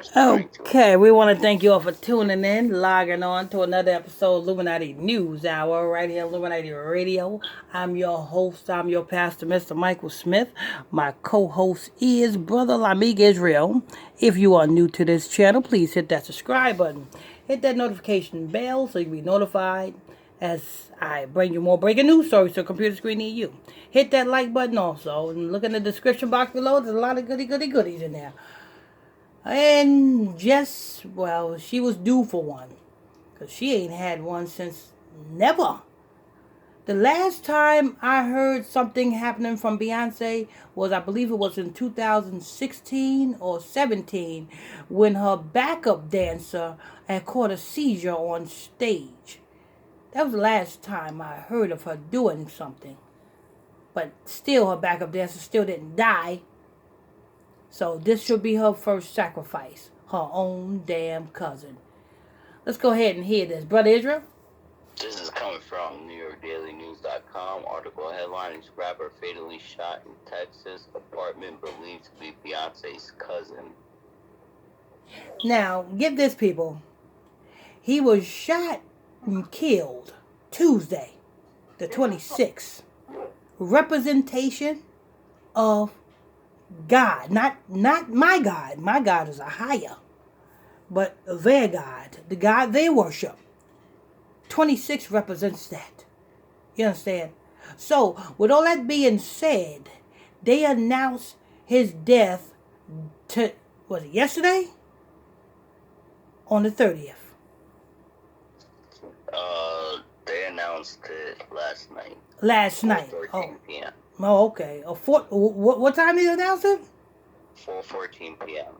responding to it. Okay, we want to thank you all for tuning in, logging on to another episode of Illuminati News Hour right here, Illuminati Radio. I'm your host, I'm your pastor, Mr. Michael Smith. My co-host is Brother Lamig Israel. If you are new to this channel, please hit that subscribe button. Hit that notification bell so you can be notified as I bring you more breaking news stories to a computer screen near you. Hit that like button also, and look in the description box below. There's a lot of goodies in there. And just, well, she was due for one. Because she ain't had one since never. The last time I heard something happening from Beyonce was, I believe it was in 2016 or 17, when her backup dancer had caught a seizure on stage. That was the last time I heard of her doing something. But still, her backup dancer still didn't die. So this should be her first sacrifice. Her own damn cousin. Let's go ahead and hear this. Brother Israel? This is coming from NewYorkDailyNews.com. Article headline: rapper fatally shot in Texas apartment believed to be Beyonce's cousin. Now, get this, people. He was shot and killed Tuesday, the 26th. Representation of God, not my God. My God is a higher, but their God, the God they worship. 26 represents that. You understand? So, with all that being said, they announced his death was it yesterday? On the 30th. They announced it last night. Last night. 4:14 p.m. Oh, okay. What time did they announce it? 4:14 p.m.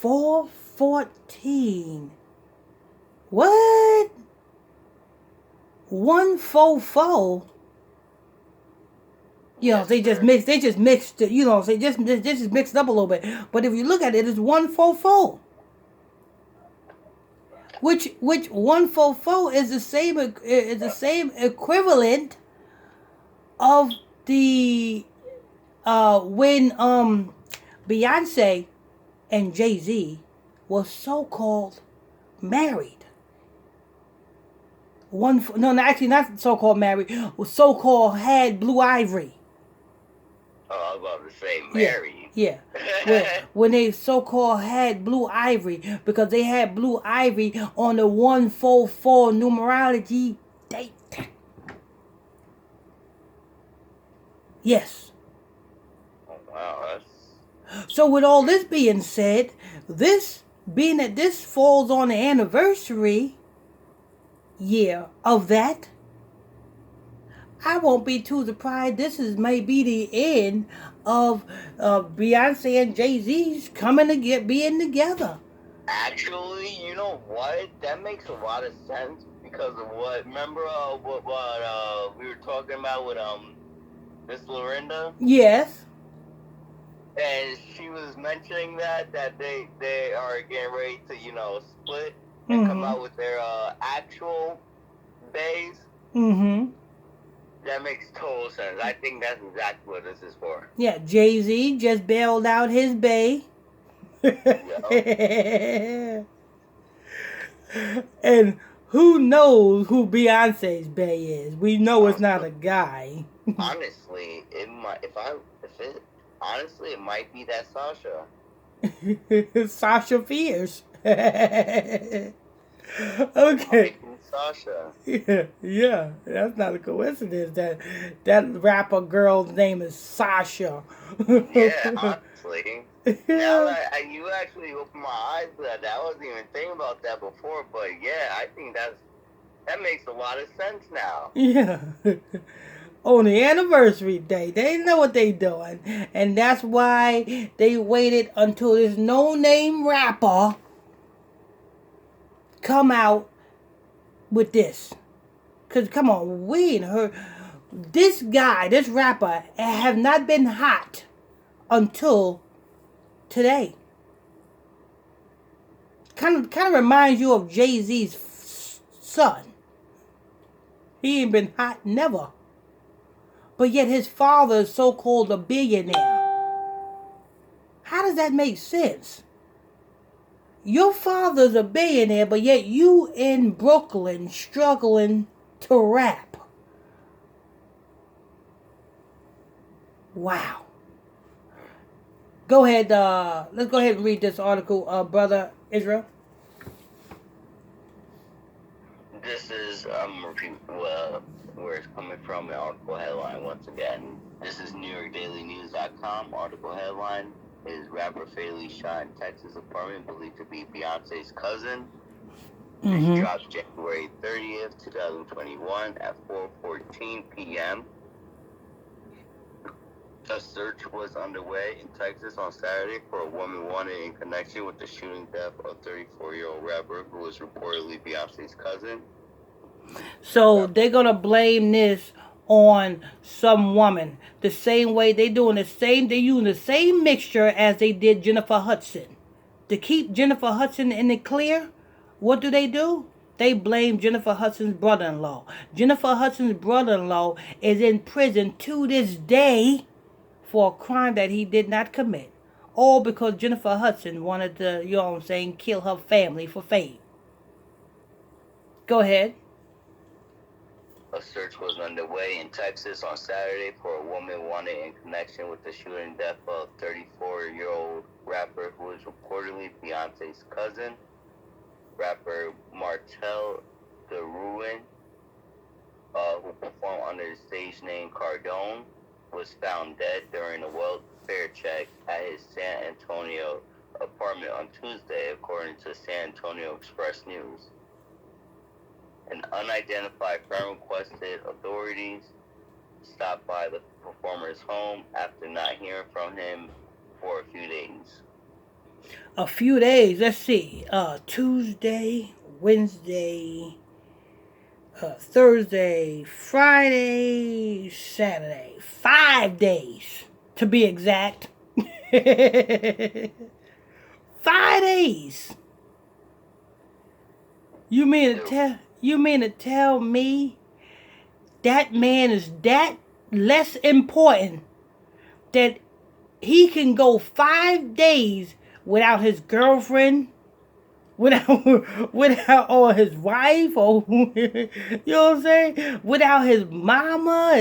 4:14. What? 144. You know, they just mixed. You know, they just mixed up a little bit. But if you look at it, it's 144. Which 144 is the same equivalent of the when Beyonce and Jay-Z were so-called married. Actually not so-called married, was so-called had Blue Ivory. Oh, I was about to say married. Yeah. when they so-called had Blue Ivory, because they had Blue Ivory on the 144 numerology date. Yes. Oh, wow. So with all this being said, being that this falls on the anniversary year of that, I won't be too surprised. This may be the end of Beyonce and Jay-Z's being together. Actually, you know what? That makes a lot of sense because of what. Remember what we were talking about with Miss Lorinda? Yes. And she was mentioning that they are getting ready to split and come out with their actual bays. Mm-hmm. That makes total sense. I think that's exactly what this is for. Yeah, Jay-Z just bailed out his bae. And who knows who Beyonce's bae is? We know it's not a guy. Honestly, it might. Honestly, it might be that Sasha. Sasha Fierce. Okay. Sasha. Yeah, that's not a coincidence that rapper girl's name is Sasha. Yeah, honestly. Now that you actually opened my eyes to that, I wasn't even thinking about that before, but yeah, I think that makes a lot of sense now. Yeah. On the anniversary day, they know what they doing, and that's why they waited until this no-name rapper come out with this. Cause come on, we ain't heard this rapper have not been hot until today. Kind of reminds you of Jay-Z's son. He ain't been hot never. But yet his father is so-called a billionaire. How does that make sense? Your father's a billionaire, but yet you in Brooklyn struggling to rap. Wow. Go ahead. Let's go ahead and read this article, brother Israel. This is where it's coming from. The article headline once again. This is NewYorkDailyNews.com. Article headline is rapper fatally shot in Texas apartment believed to be Beyonce's cousin. This drops January 30th, 2021 at 4:14 p.m. A search was underway in Texas on Saturday for a woman wanted in connection with the shooting death of 34-year-old rapper who was reportedly Beyonce's cousin. So they're gonna blame this on some woman. The same way they using the same mixture as they did Jennifer Hudson. To keep Jennifer Hudson in the clear, what do? They blame Jennifer Hudson's brother-in-law. Jennifer Hudson's brother-in-law is in prison to this day for a crime that he did not commit. All because Jennifer Hudson wanted to, kill her family for fame. Go ahead. A search was underway in Texas on Saturday for a woman wanted in connection with the shooting death of 34-year-old rapper who is reportedly Beyonce's cousin. Rapper Martell DeRuin, who performed under the stage name Cardone, was found dead during a welfare check at his San Antonio apartment on Tuesday, according to San Antonio Express News. An unidentified firm requested authorities stop by the performer's home after not hearing from him for a few days. A few days, let's see. Tuesday, Wednesday, Thursday, Friday, Saturday. 5 days, to be exact. 5 days. You mean to tell me that man is that less important that he can go 5 days without his girlfriend, without or his wife, or you know what I'm saying? Without his mama,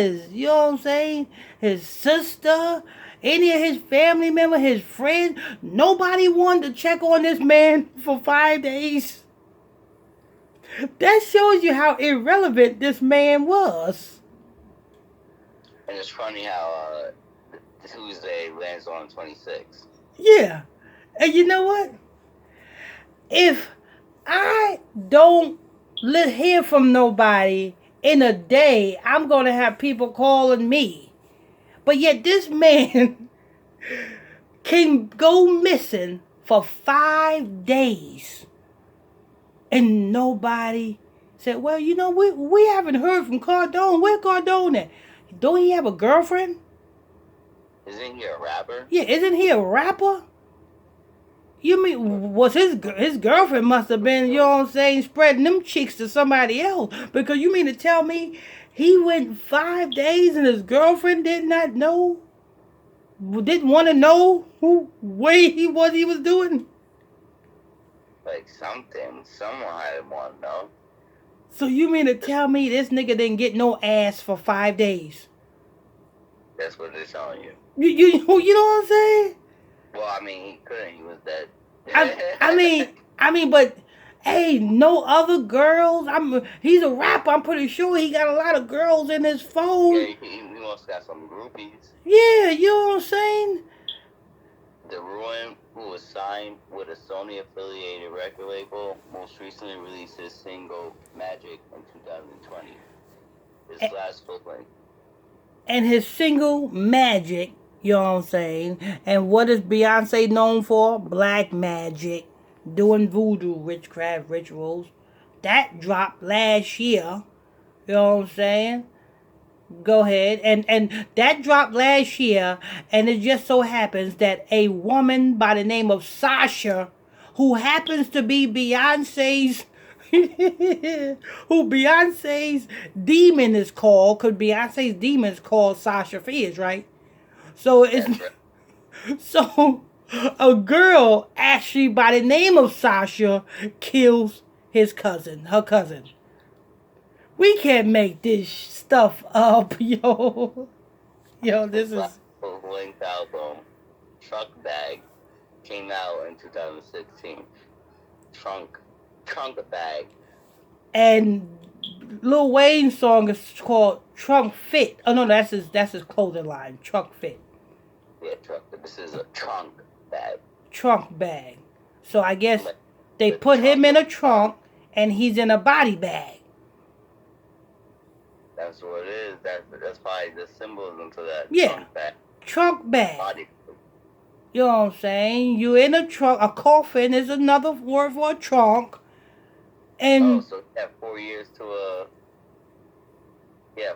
his sister, any of his family members, his friends. Nobody wanted to check on this man for 5 days. That shows you how irrelevant this man was. And it's funny how Tuesday lands on 26. Yeah. And you know what? If I don't hear from nobody in a day, I'm going to have people calling me. But yet this man can go missing for 5 days. And nobody said, well, we haven't heard from Cardone. Where Cardone at? Don't he have a girlfriend? Isn't he a rapper? Yeah, isn't he a rapper? You mean, was his girlfriend must have been, spreading them cheeks to somebody else? Because you mean to tell me he went 5 days and his girlfriend didn't want to know what he was doing? Like someone had him on, no? So you mean to tell me this nigga didn't get no ass for 5 days? That's what they're telling you. You know what I'm saying? Well, I mean, he couldn't. He was dead. I mean, but hey, no other girls. He's a rapper. I'm pretty sure he got a lot of girls in his phone. Yeah, he must got some groupies. Yeah, you know what I'm saying? DeRuin, who was signed with a Sony-affiliated record label, most recently released his single "Magic" in 2020. His last full length. And his single "Magic," you know what I'm saying? And what is Beyonce known for? Black magic, doing voodoo, witchcraft rituals. That dropped last year. You know what I'm saying? Go ahead. And that dropped last year, and it just so happens that a woman by the name of Sasha, who happens to be Beyonce's who Beyonce's demon is called, because Beyonce's demon is called Sasha Fierce, right? So it's so A girl actually by the name of Sasha kills her cousin. We can't make this stuff up, yo. Yo, The this Black is... full-length album, Truck Bag, came out in 2016. Trunk Bag. And Lil Wayne's song is called Trunk Fit. Oh no, that's his clothing line, Trunk Fit. Yeah, truck. This is a trunk bag. Trunk bag. So I guess Like they the put him in a trunk. trunk and he's in a body bag. That's what it is. That's probably the symbolism to that Yeah. trunk bag. Trunk bag. Body. You know what I'm saying? You in a trunk. A coffin is another word for a trunk. And So yeah, 4 years to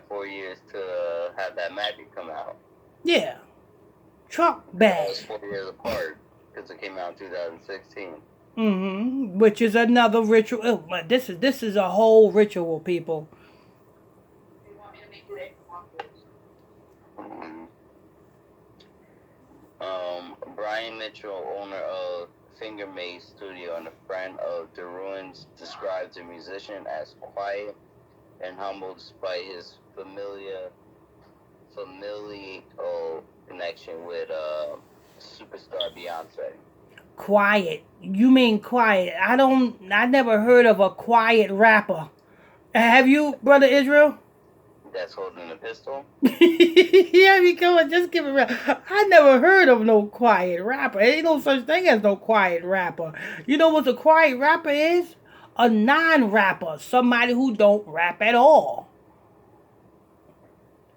4 years to have that magic come out. yeah, trunk That bag. was 4 years apart because it came out in 2016. Which is another ritual. Oh, but this is a whole ritual, people. Mhm. Brian Mitchell, owner of Finger Maze Studio and a friend of The Ruins, describes the musician as quiet and humble despite his familial connection with superstar Beyonce. Quiet. You mean quiet? I never heard of a quiet rapper. Have you, brother Israel? That's holding a pistol? Yeah, because just give it real. I never heard of no quiet rapper. Ain't no such thing as no quiet rapper. You know what a quiet rapper is? A non-rapper, somebody who don't rap at all.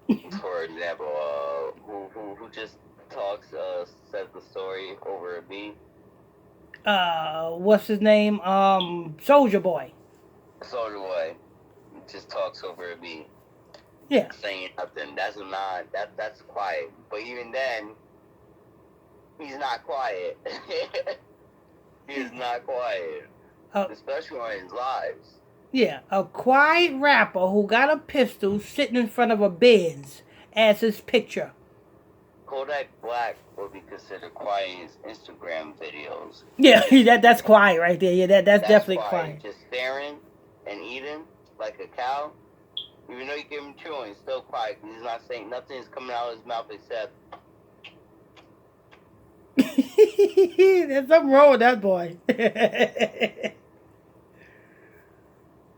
For example, who just talks, says the story over a beat? What's his name? Soldier Boy. Soldier Boy just talks over a beat. Yeah. Saying nothing. That's quiet. But even then, he's not quiet. He's not quiet. Especially on his lives. Yeah, a quiet rapper who got a pistol sitting in front of a Benz as his picture. Kodak Black will be considered quiet in his Instagram videos. Yeah, that's quiet right there. Yeah, that's definitely quiet. Just staring and eating like a cow. Even though you give him chewing, he's still quiet. He's not saying nothing is coming out of his mouth except. There's something wrong with that boy.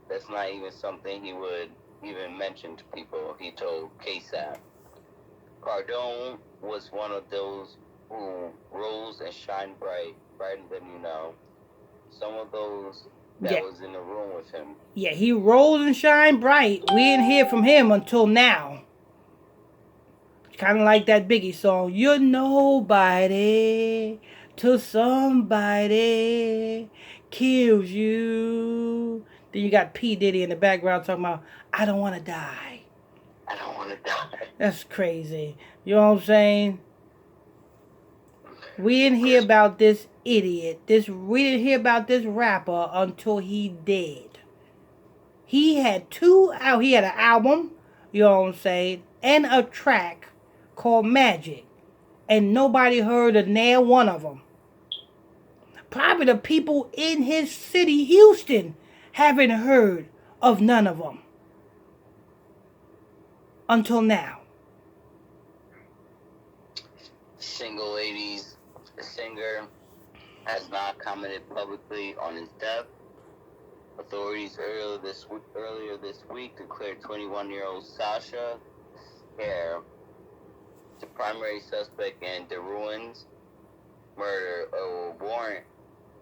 That's not even something he would even mention to people. He told KSAP. Cardone was one of those who rose and shined brighter than you know. Some of those that was in the room with him. Yeah, he rose and shined bright. We didn't hear from him until now. Kind of like that Biggie song. You're nobody till somebody kills you. Then you got P. Diddy in the background talking about, I don't want to die. I don't want to die. That's crazy. You know what I'm saying? We didn't hear about this idiot. We didn't hear about this rapper until he dead. He had he had an album, you know what I'm saying, and a track called Magic. And nobody heard of near one of them. Probably the people in his city, Houston, haven't heard of none of them. Until now. Single Ladies, the singer, has not commented publicly on his death. Authorities earlier this week declared 21-year-old Sasha Scare the primary suspect in the Ruins murder. A warrant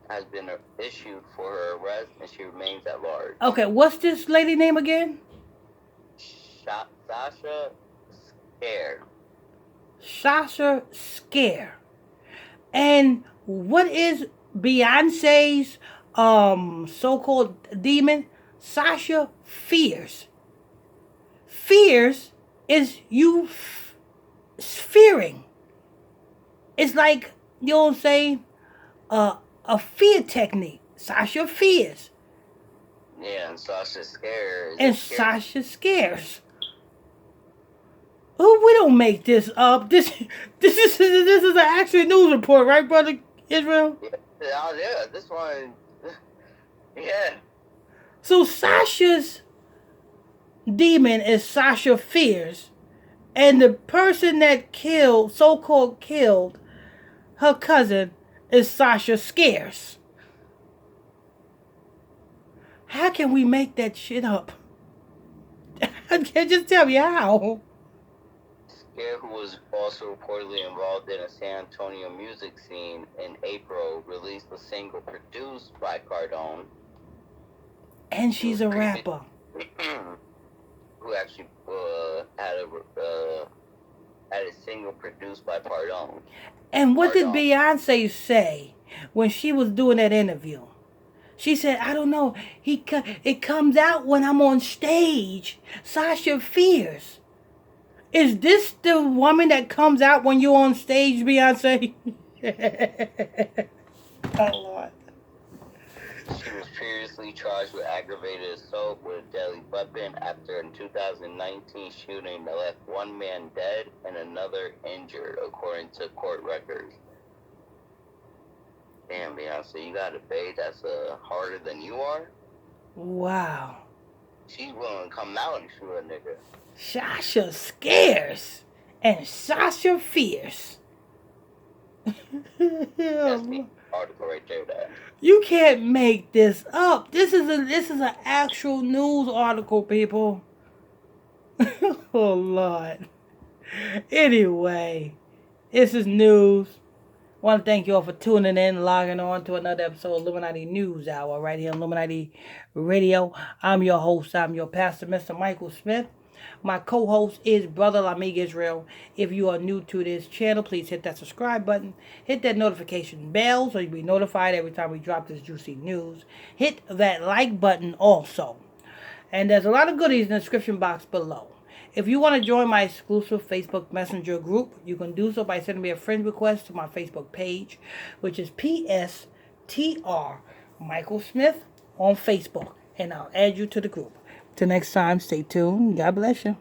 has been issued for her arrest, and she remains at large. Okay, what's this lady name again? Sasha Scare. Sasha Scare. And what is Beyonce's so-called demon? Sasha Fears. Fears is you fearing. It's like, you know what I'm saying? A fear technique. Sasha fears. Yeah, and Sasha Scares. And Sasha scares. Oh, we don't make this up. This is an actual news report, right, brother Israel? Yeah, this one. Yeah. So Sasha's demon is Sasha Fierce, and the person that killed, so-called killed, her cousin is Sasha Scarce. How can we make that shit up? Just tell me how. Scare, who was also reportedly involved in a San Antonio music scene in April, released a single produced by Cardone. And she's a rapper. Who actually had a single produced by Cardone. And what did Beyonce say when she was doing that interview? She said, I don't know. It comes out when I'm on stage. Sasha Fierce. Is this the woman that comes out when you're on stage, Beyonce? Oh, Lord. She was previously charged with aggravated assault with a deadly weapon after a 2019 shooting that left one man dead and another injured, according to court records. Damn, Beyonce, you got a babe that's harder than you are? Wow. She's willing to come out and shoot a nigga. Sasha Scarce and Sasha Fierce. That's the article right there, Dad. You can't make this up. This is an actual news article, people. Oh, Lord. Anyway, this is news. I want to thank you all for tuning in, logging on to another episode of Illuminati News Hour right here on Illuminati Radio. I'm your host. I'm your pastor, Mr. Michael Smith. My co-host is Brother Lamig Israel. If you are new to this channel, please hit that subscribe button. Hit that notification bell so you'll be notified every time we drop this juicy news. Hit that like button also. And there's a lot of goodies in the description box below. If you want to join my exclusive Facebook Messenger group, you can do so by sending me a friend request to my Facebook page, which is PSTR Michael Smith on Facebook. And I'll add you to the group. Till next time, stay tuned. God bless you.